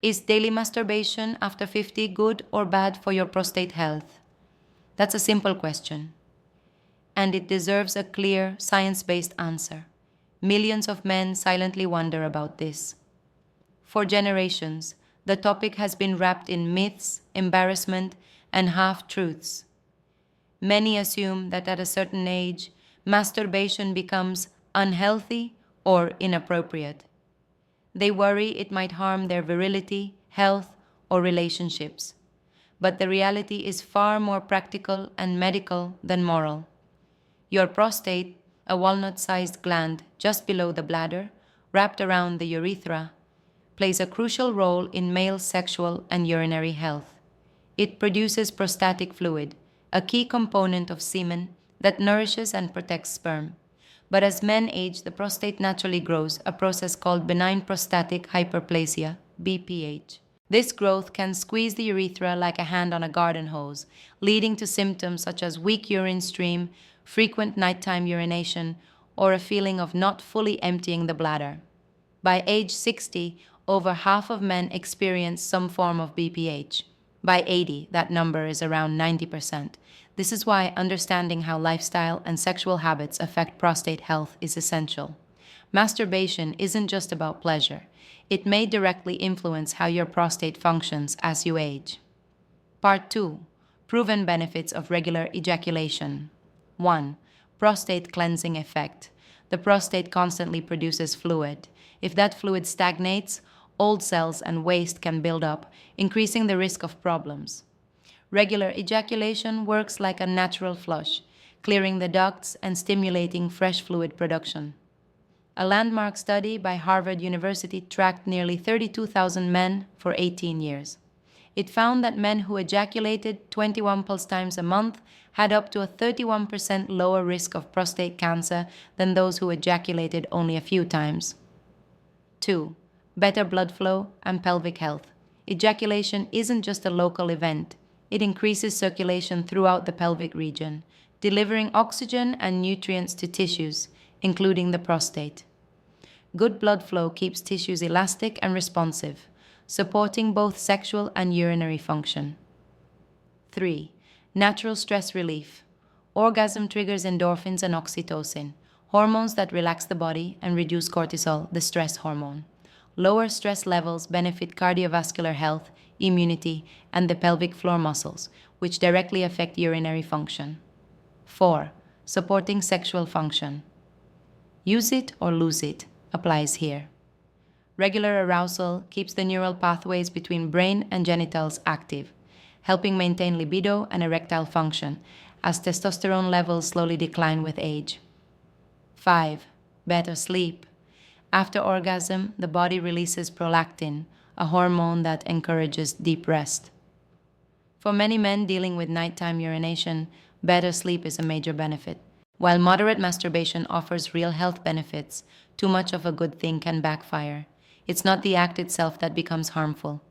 Is daily masturbation after 50 good or bad for your prostate health? That's a simple question, and it deserves a clear, science based answer. Millions of men silently wonder about this. For generations, the topic has been wrapped in myths, embarrassment, and half truths. Many assume that at a certain age, masturbation becomes unhealthy or inappropriate. They worry it might harm their virility, health, or relationships. But the reality is far more practical and medical than moral. Your prostate, a walnut sized gland just below the bladder, wrapped around the urethra, plays a crucial role in male sexual and urinary health. It produces prostatic fluid, a key component of semen that nourishes and protects sperm. But as men age, the prostate naturally grows, a process called benign prostatic hyperplasia, BPH. This growth can squeeze the urethra like a hand on a garden hose, leading to symptoms such as weak urine stream, frequent nighttime urination, or a feeling of not fully emptying the bladder. By age 60, over half of men experience some form of BPH. By 80, that number is around 90%. This is why understanding how lifestyle and sexual habits affect prostate health is essential. Masturbation isn't just about pleasure. It may directly influence how your prostate functions as you age. Part 2. Proven benefits of regular ejaculation. 1. Prostate cleansing effect. The prostate constantly produces fluid. If that fluid stagnates, old cells and waste can build up, increasing the risk of problems. Regular ejaculation works like a natural flush, clearing the ducts and stimulating fresh fluid production. A landmark study by Harvard University tracked nearly 32,000 men for 18 years. It found that men who ejaculated 21 plus times a month had up to a 31% lower risk of prostate cancer than those who ejaculated only a few times. 2. Better blood flow and pelvic health. Ejaculation isn't just a local event. It increases circulation throughout the pelvic region, delivering oxygen and nutrients to tissues, including the prostate. Good blood flow keeps tissues elastic and responsive, supporting both sexual and urinary function. 3. Natural stress relief. Orgasm triggers endorphins and oxytocin, hormones that relax the body and reduce cortisol, the stress hormone. Lower stress levels benefit cardiovascular health, immunity, and the pelvic floor muscles, which directly affect urinary function. 4. Supporting sexual function. Use it or lose it applies here. Regular arousal keeps the neural pathways between brain and genitals active, helping maintain libido and erectile function as testosterone levels slowly decline with age. 5. Better sleep. After orgasm, the body releases prolactin, a hormone that encourages deep rest. For many men dealing with nighttime urination, better sleep is a major benefit. While moderate masturbation offers real health benefits, too much of a good thing can backfire. It's not the act itself that becomes harmful.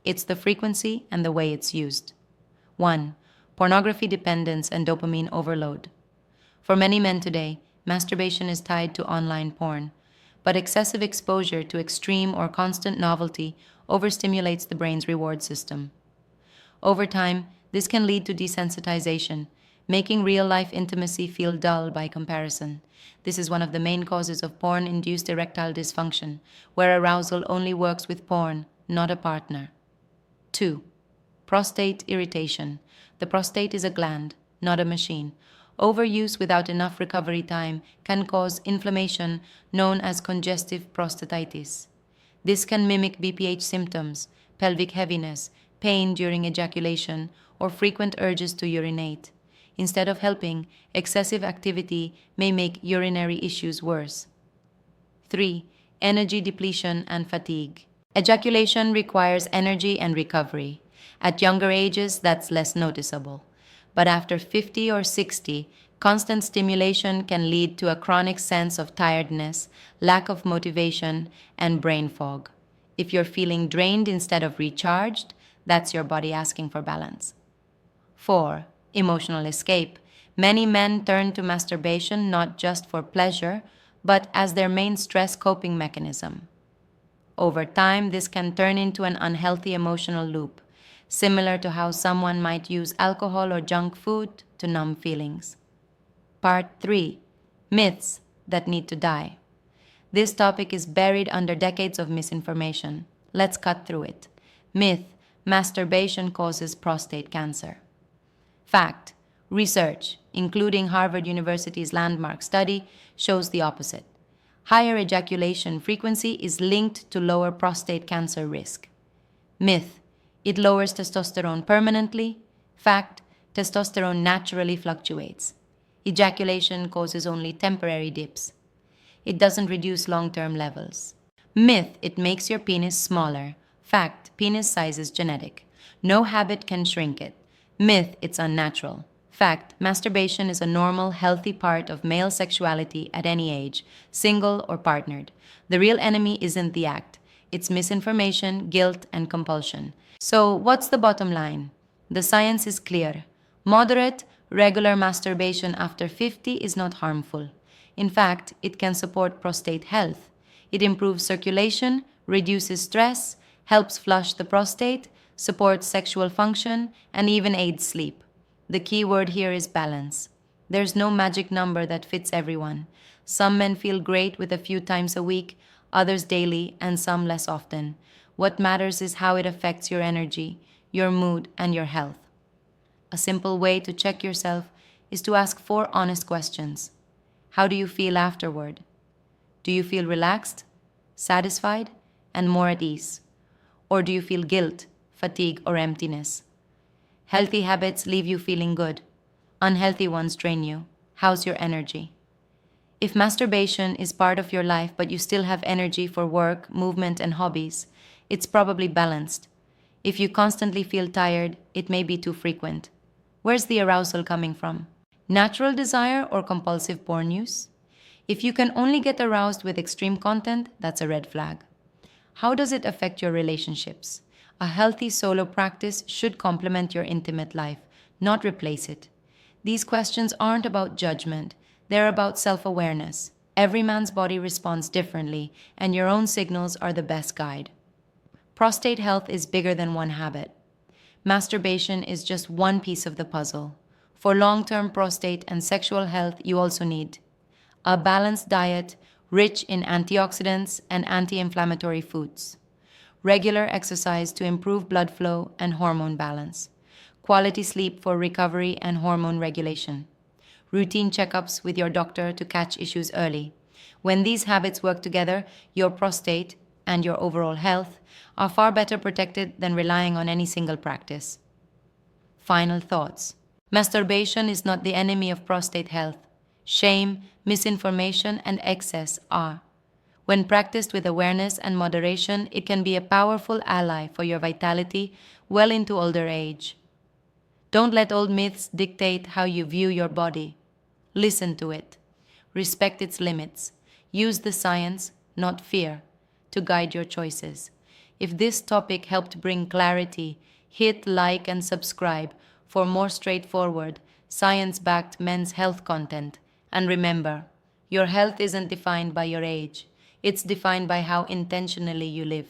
It's the frequency and the way it's used. 1. Pornography dependence and dopamine overload. For many men today, masturbation is tied to online porn, but excessive exposure to extreme or constant novelty overstimulates the brain's reward system. Over time, this can lead to desensitization, making real-life intimacy feel dull by comparison. This is one of the main causes of porn-induced erectile dysfunction, where arousal only works with porn, not a partner. 2. Prostate irritation. The prostate is a gland, not a machine. Overuse without enough recovery time can cause inflammation known as congestive prostatitis. This can mimic BPH symptoms, pelvic heaviness, pain during ejaculation, or frequent urges to urinate. Instead of helping, excessive activity may make urinary issues worse. 3. Energy depletion and fatigue. Ejaculation requires energy and recovery. At younger ages, that's less noticeable. But after 50 or 60, constant stimulation can lead to a chronic sense of tiredness, lack of motivation, and brain fog. If you're feeling drained instead of recharged, that's your body asking for balance. 4. Emotional escape. Many men turn to masturbation not just for pleasure, but as their main stress coping mechanism. Over time, this can turn into an unhealthy emotional loop, similar to how someone might use alcohol or junk food to numb feelings. Part 3: Myths that need to die. This topic is buried under decades of misinformation. Let's cut through it. Myth: masturbation causes prostate cancer. Fact: research, including Harvard University's landmark study, shows the opposite. Higher ejaculation frequency is linked to lower prostate cancer risk. Myth: it lowers testosterone permanently. Fact: testosterone naturally fluctuates. Ejaculation causes only temporary dips. It doesn't reduce long-term levels. Myth: it makes your penis smaller. Fact: penis size is genetic. No habit can shrink it. Myth: it's unnatural. Fact: masturbation is a normal, healthy part of male sexuality at any age, single or partnered. The real enemy isn't the act. It's misinformation, guilt, and compulsion. So, what's the bottom line? The science is clear. Moderate, regular masturbation after 50 is not harmful. In fact, it can support prostate health. It improves circulation, reduces stress, helps flush the prostate, supports sexual function, and even aids sleep. The key word here is balance. There's no magic number that fits everyone. Some men feel great with a few times a week, others daily, and some less often. What matters is how it affects your energy, your mood, and your health. A simple way to check yourself is to ask 4 honest questions. How do you feel afterward? Do you feel relaxed, satisfied, and more at ease? Or do you feel guilt, fatigue, or emptiness? Healthy habits leave you feeling good. Unhealthy ones drain you. How's your energy? If masturbation is part of your life but you still have energy for work, movement, and hobbies, it's probably balanced. If you constantly feel tired, it may be too frequent. Where's the arousal coming from? Natural desire or compulsive porn use? If you can only get aroused with extreme content, that's a red flag. How does it affect your relationships? A healthy solo practice should complement your intimate life, not replace it. These questions aren't about judgment, they're about self-awareness. Every man's body responds differently, and your own signals are the best guide. Prostate health is bigger than one habit. Masturbation is just one piece of the puzzle. For long-term prostate and sexual health, you also need a balanced diet rich in antioxidants and anti-inflammatory foods, regular exercise to improve blood flow and hormone balance, quality sleep for recovery and hormone regulation, routine checkups with your doctor to catch issues early. When these habits work together, your prostate and your overall health are far better protected than relying on any single practice. Final thoughts. Masturbation is not the enemy of prostate health. Shame, misinformation, and excess are. When practiced with awareness and moderation, it can be a powerful ally for your vitality well into older age. Don't let old myths dictate how you view your body. Listen to it. Respect its limits. Use the science, not fear, to guide your choices. If this topic helped bring clarity, hit like and subscribe for more straightforward, science-backed men's health content. And remember, your health isn't defined by your age. It's defined by how intentionally you live.